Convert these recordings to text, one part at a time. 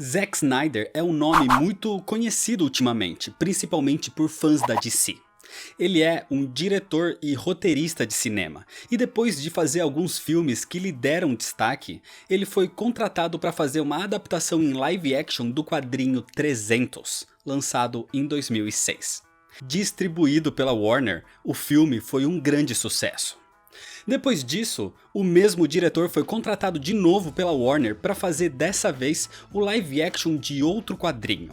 Zack Snyder é um nome muito conhecido ultimamente, principalmente por fãs da DC. Ele é um diretor e roteirista de cinema, e depois de fazer alguns filmes que lhe deram destaque, ele foi contratado para fazer uma adaptação em live action do quadrinho 300, lançado em 2006. Distribuído pela Warner, o filme foi um grande sucesso. Depois disso, o mesmo diretor foi contratado de novo pela Warner para fazer dessa vez o live action de outro quadrinho.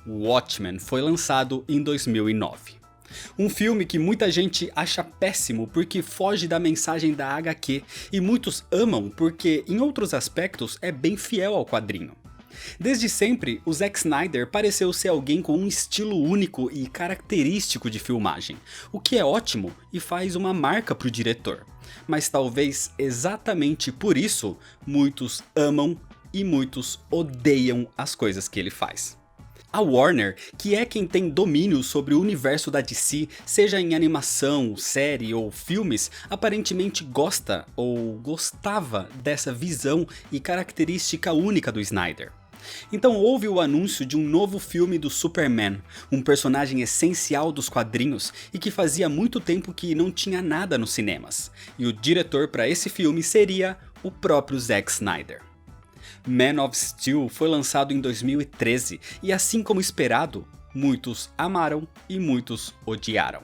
Watchmen foi lançado em 2009. Um filme que muita gente acha péssimo porque foge da mensagem da HQ e muitos amam porque em outros aspectos é bem fiel ao quadrinho. Desde sempre, o Zack Snyder pareceu ser alguém com um estilo único e característico de filmagem, o que é ótimo e faz uma marca para o diretor. Mas talvez exatamente por isso, muitos amam e muitos odeiam as coisas que ele faz. A Warner, que é quem tem domínio sobre o universo da DC, seja em animação, série ou filmes, aparentemente gosta ou gostava dessa visão e característica única do Snyder. Então houve o anúncio de um novo filme do Superman, um personagem essencial dos quadrinhos e que fazia muito tempo que não tinha nada nos cinemas. E o diretor para esse filme seria o próprio Zack Snyder. Man of Steel foi lançado em 2013 e assim como esperado, muitos amaram e muitos odiaram.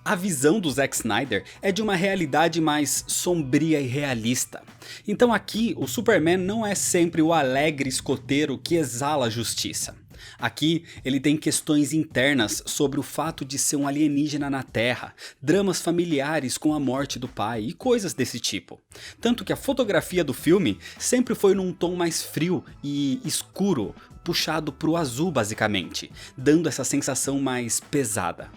A visão do Zack Snyder é de uma realidade mais sombria e realista. Então aqui o Superman não é sempre o alegre escoteiro que exala a justiça. Aqui ele tem questões internas sobre o fato de ser um alienígena na Terra, dramas familiares com a morte do pai e coisas desse tipo. Tanto que a fotografia do filme sempre foi num tom mais frio e escuro, puxado pro azul basicamente, dando essa sensação mais pesada.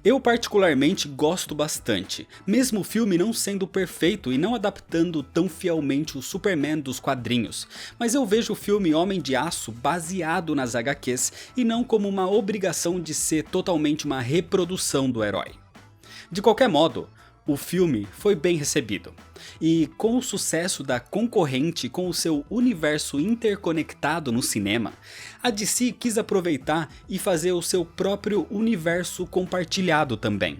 Eu particularmente gosto bastante, mesmo o filme não sendo perfeito e não adaptando tão fielmente o Superman dos quadrinhos, mas eu vejo o filme Homem de Aço baseado nas HQs e não como uma obrigação de ser totalmente uma reprodução do herói. De qualquer modo, o filme foi bem recebido, e com o sucesso da concorrente com o seu universo interconectado no cinema, a DC quis aproveitar e fazer o seu próprio universo compartilhado também.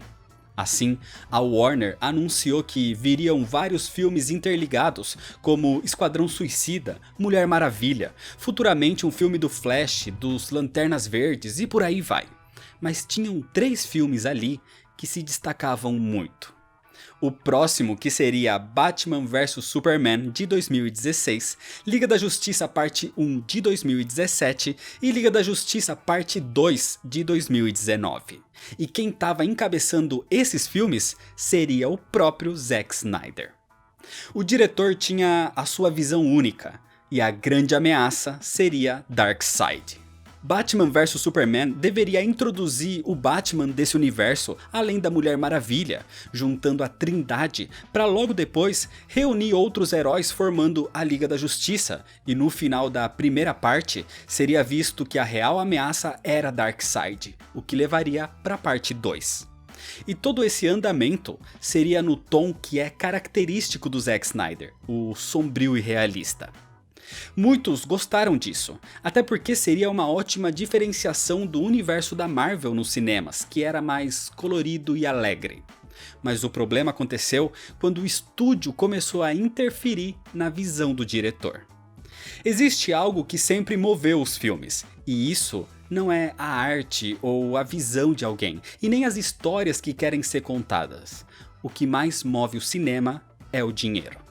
Assim, a Warner anunciou que viriam vários filmes interligados, como Esquadrão Suicida, Mulher Maravilha, futuramente um filme do Flash, dos Lanternas Verdes e por aí vai. Mas tinham 3 filmes ali que se destacavam muito. O próximo, que seria Batman vs Superman de 2016, Liga da Justiça parte 1 de 2017 e Liga da Justiça parte 2 de 2019. E quem estava encabeçando esses filmes seria o próprio Zack Snyder. O diretor tinha a sua visão única, e a grande ameaça seria Darkseid. Batman vs Superman deveria introduzir o Batman desse universo, além da Mulher Maravilha, juntando a Trindade, para logo depois reunir outros heróis formando a Liga da Justiça, e no final da primeira parte seria visto que a real ameaça era Darkseid, o que levaria para a parte 2. E todo esse andamento seria no tom que é característico do Zack Snyder, o sombrio e realista. Muitos gostaram disso, até porque seria uma ótima diferenciação do universo da Marvel nos cinemas, que era mais colorido e alegre. Mas o problema aconteceu quando o estúdio começou a interferir na visão do diretor. Existe algo que sempre moveu os filmes, e isso não é a arte ou a visão de alguém, e nem as histórias que querem ser contadas. O que mais move o cinema é o dinheiro.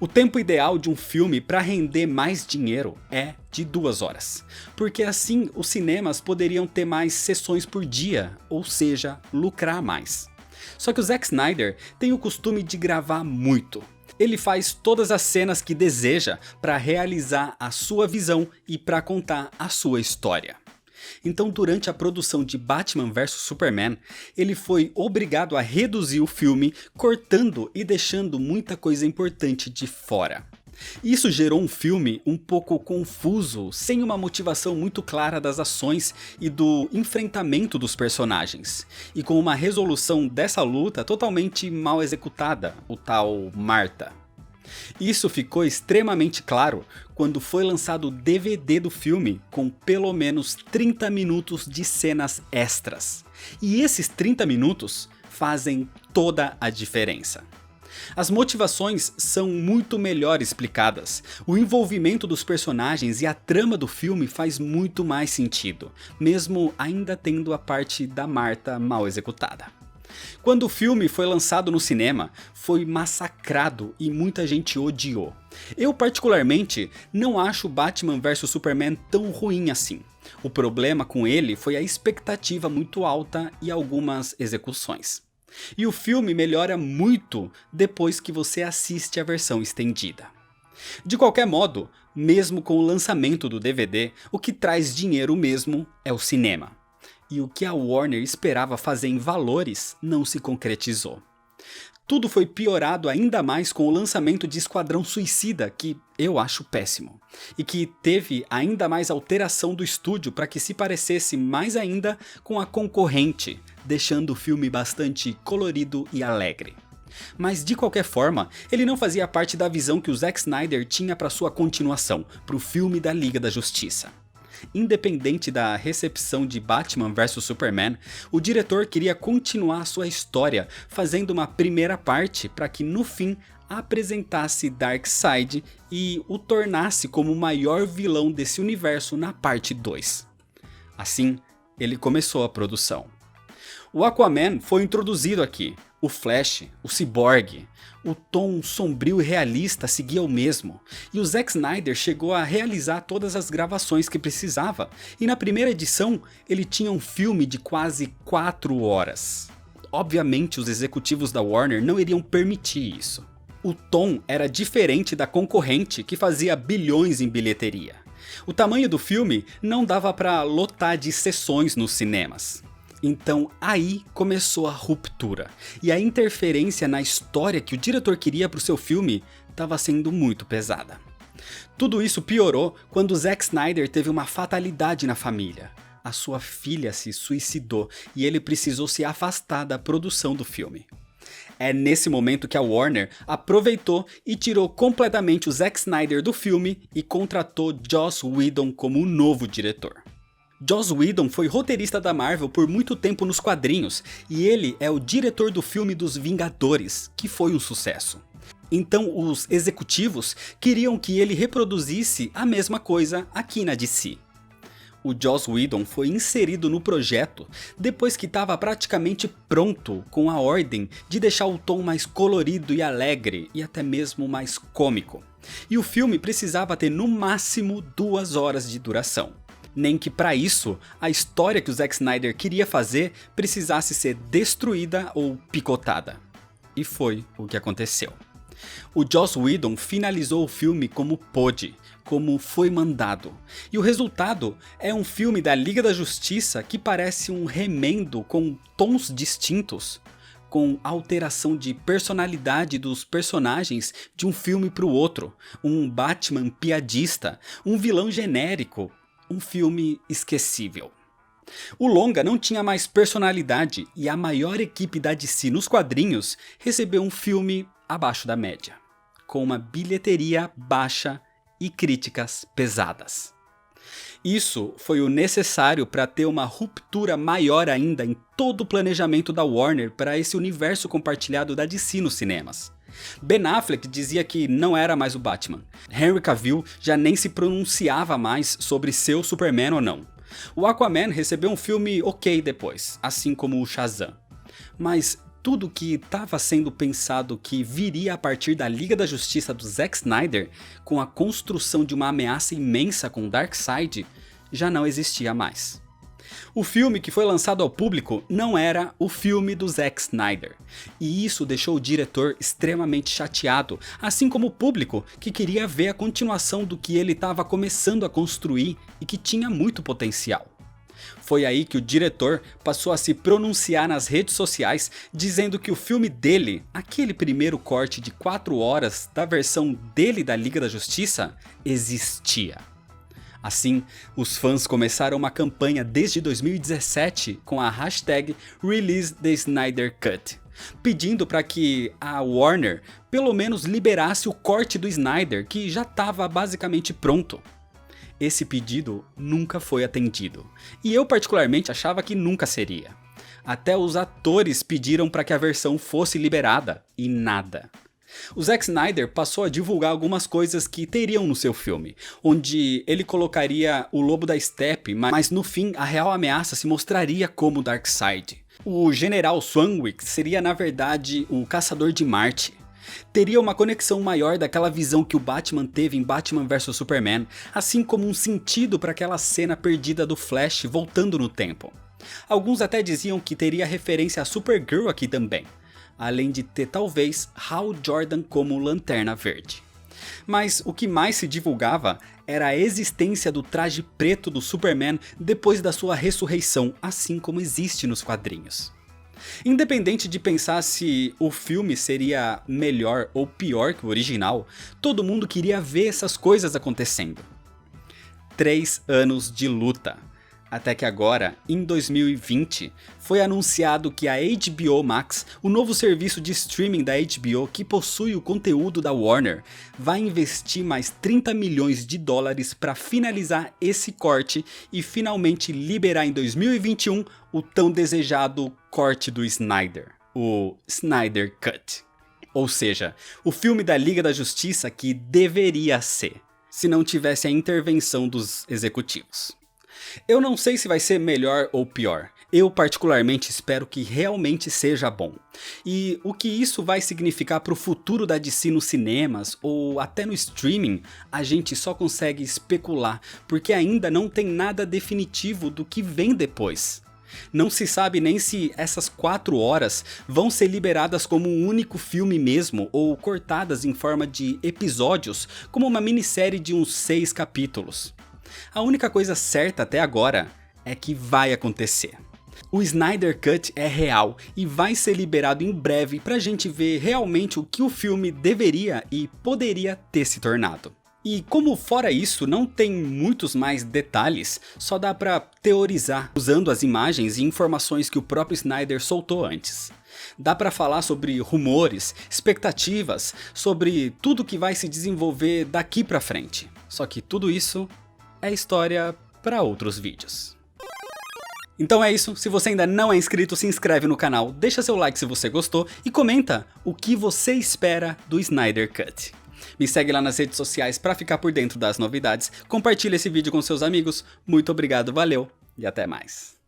O tempo ideal de um filme para render mais dinheiro é de 2 horas, porque assim os cinemas poderiam ter mais sessões por dia, ou seja, lucrar mais. Só que o Zack Snyder tem o costume de gravar muito. Ele faz todas as cenas que deseja para realizar a sua visão e para contar a sua história. Então durante a produção de Batman vs Superman, ele foi obrigado a reduzir o filme, cortando e deixando muita coisa importante de fora. Isso gerou um filme um pouco confuso, sem uma motivação muito clara das ações e do enfrentamento dos personagens, e com uma resolução dessa luta totalmente mal executada, o tal Martha. Isso ficou extremamente claro quando foi lançado o DVD do filme com pelo menos 30 minutos de cenas extras. E esses 30 minutos fazem toda a diferença. As motivações são muito melhor explicadas, o envolvimento dos personagens e a trama do filme faz muito mais sentido, mesmo ainda tendo a parte da Marta mal executada. Quando o filme foi lançado no cinema, foi massacrado e muita gente odiou. Eu particularmente não acho Batman vs Superman tão ruim assim. O problema com ele foi a expectativa muito alta e algumas execuções. E o filme melhora muito depois que você assiste a versão estendida. De qualquer modo, mesmo com o lançamento do DVD, o que traz dinheiro mesmo é o cinema. E o que a Warner esperava fazer em valores não se concretizou. Tudo foi piorado ainda mais com o lançamento de Esquadrão Suicida, que eu acho péssimo, e que teve ainda mais alteração do estúdio para que se parecesse mais ainda com a concorrente, deixando o filme bastante colorido e alegre. Mas de qualquer forma, ele não fazia parte da visão que o Zack Snyder tinha para sua continuação, para o filme da Liga da Justiça. Independente da recepção de Batman vs Superman, o diretor queria continuar sua história, fazendo uma primeira parte para que no fim apresentasse Darkseid e o tornasse como o maior vilão desse universo na parte 2. Assim, ele começou a produção. O Aquaman foi introduzido aqui, o Flash, o Cyborg, o tom sombrio e realista seguia o mesmo, e o Zack Snyder chegou a realizar todas as gravações que precisava, e na primeira edição ele tinha um filme de quase 4 horas. Obviamente os executivos da Warner não iriam permitir isso. O tom era diferente da concorrente que fazia bilhões em bilheteria. O tamanho do filme não dava para lotar de sessões nos cinemas. Então aí começou a ruptura, e a interferência na história que o diretor queria para o seu filme estava sendo muito pesada. Tudo isso piorou quando Zack Snyder teve uma fatalidade na família. A sua filha se suicidou e ele precisou se afastar da produção do filme. É nesse momento que a Warner aproveitou e tirou completamente o Zack Snyder do filme e contratou Joss Whedon como o novo diretor. Joss Whedon foi roteirista da Marvel por muito tempo nos quadrinhos, e ele é o diretor do filme dos Vingadores, que foi um sucesso. Então os executivos queriam que ele reproduzisse a mesma coisa aqui na DC. O Joss Whedon foi inserido no projeto depois que estava praticamente pronto com a ordem de deixar o tom mais colorido e alegre e até mesmo mais cômico. E o filme precisava ter no máximo 2 horas de duração. Nem que para isso, a história que o Zack Snyder queria fazer precisasse ser destruída ou picotada. E foi o que aconteceu. O Joss Whedon finalizou o filme como pôde, como foi mandado. E o resultado é um filme da Liga da Justiça que parece um remendo com tons distintos, com alteração de personalidade dos personagens de um filme para o outro, um Batman piadista, um vilão genérico, um filme esquecível. O longa não tinha mais personalidade e a maior equipe da DC nos quadrinhos recebeu um filme abaixo da média, com uma bilheteria baixa e críticas pesadas. Isso foi o necessário para ter uma ruptura maior ainda em todo o planejamento da Warner para esse universo compartilhado da DC nos cinemas. Ben Affleck dizia que não era mais o Batman. Henry Cavill já nem se pronunciava mais sobre ser o Superman ou não. O Aquaman recebeu um filme ok depois, assim como o Shazam. Mas tudo que estava sendo pensado que viria a partir da Liga da Justiça do Zack Snyder, com a construção de uma ameaça imensa com Darkseid, já não existia mais. O filme que foi lançado ao público não era o filme do Zack Snyder, e isso deixou o diretor extremamente chateado, assim como o público que queria ver a continuação do que ele estava começando a construir e que tinha muito potencial. Foi aí que o diretor passou a se pronunciar nas redes sociais dizendo que o filme dele, aquele primeiro corte de 4 horas da versão dele da Liga da Justiça, existia. Assim, os fãs começaram uma campanha desde 2017 com a hashtag #ReleaseTheSnyderCut, pedindo para que a Warner pelo menos liberasse o corte do Snyder, que já estava basicamente pronto. Esse pedido nunca foi atendido, e eu particularmente achava que nunca seria. Até os atores pediram para que a versão fosse liberada, e nada. O Zack Snyder passou a divulgar algumas coisas que teriam no seu filme, onde ele colocaria o Lobo da Steppe, mas no fim a real ameaça se mostraria como Darkseid. O General Swanwick seria na verdade o Caçador de Marte. Teria uma conexão maior daquela visão que o Batman teve em Batman vs Superman, assim como um sentido para aquela cena perdida do Flash voltando no tempo. Alguns até diziam que teria referência a Supergirl aqui também, além de ter talvez Hal Jordan como Lanterna Verde. Mas o que mais se divulgava era a existência do traje preto do Superman depois da sua ressurreição, assim como existe nos quadrinhos. Independente de pensar se o filme seria melhor ou pior que o original, todo mundo queria ver essas coisas acontecendo. 3 anos de luta. Até que agora, em 2020, foi anunciado que a HBO Max, o novo serviço de streaming da HBO que possui o conteúdo da Warner, vai investir mais 30 milhões de dólares para finalizar esse corte e finalmente liberar em 2021 o tão desejado corte do Snyder, o Snyder Cut. Ou seja, o filme da Liga da Justiça que deveria ser, se não tivesse a intervenção dos executivos. Eu não sei se vai ser melhor ou pior, eu particularmente espero que realmente seja bom. E o que isso vai significar para o futuro da DC nos cinemas ou até no streaming, a gente só consegue especular, porque ainda não tem nada definitivo do que vem depois. Não se sabe nem se essas 4 horas vão ser liberadas como um único filme mesmo, ou cortadas em forma de episódios, como uma minissérie de uns 6 capítulos. A única coisa certa até agora é que vai acontecer. O Snyder Cut é real e vai ser liberado em breve pra gente ver realmente o que o filme deveria e poderia ter se tornado. E como fora isso não tem muitos mais detalhes, só dá pra teorizar usando as imagens e informações que o próprio Snyder soltou antes. Dá pra falar sobre rumores, expectativas, sobre tudo que vai se desenvolver daqui pra frente. Só que tudo isso é história para outros vídeos. Então é isso, se você ainda não é inscrito, se inscreve no canal, deixa seu like se você gostou e comenta o que você espera do Snyder Cut. Me segue lá nas redes sociais para ficar por dentro das novidades, compartilha esse vídeo com seus amigos, muito obrigado, valeu e até mais.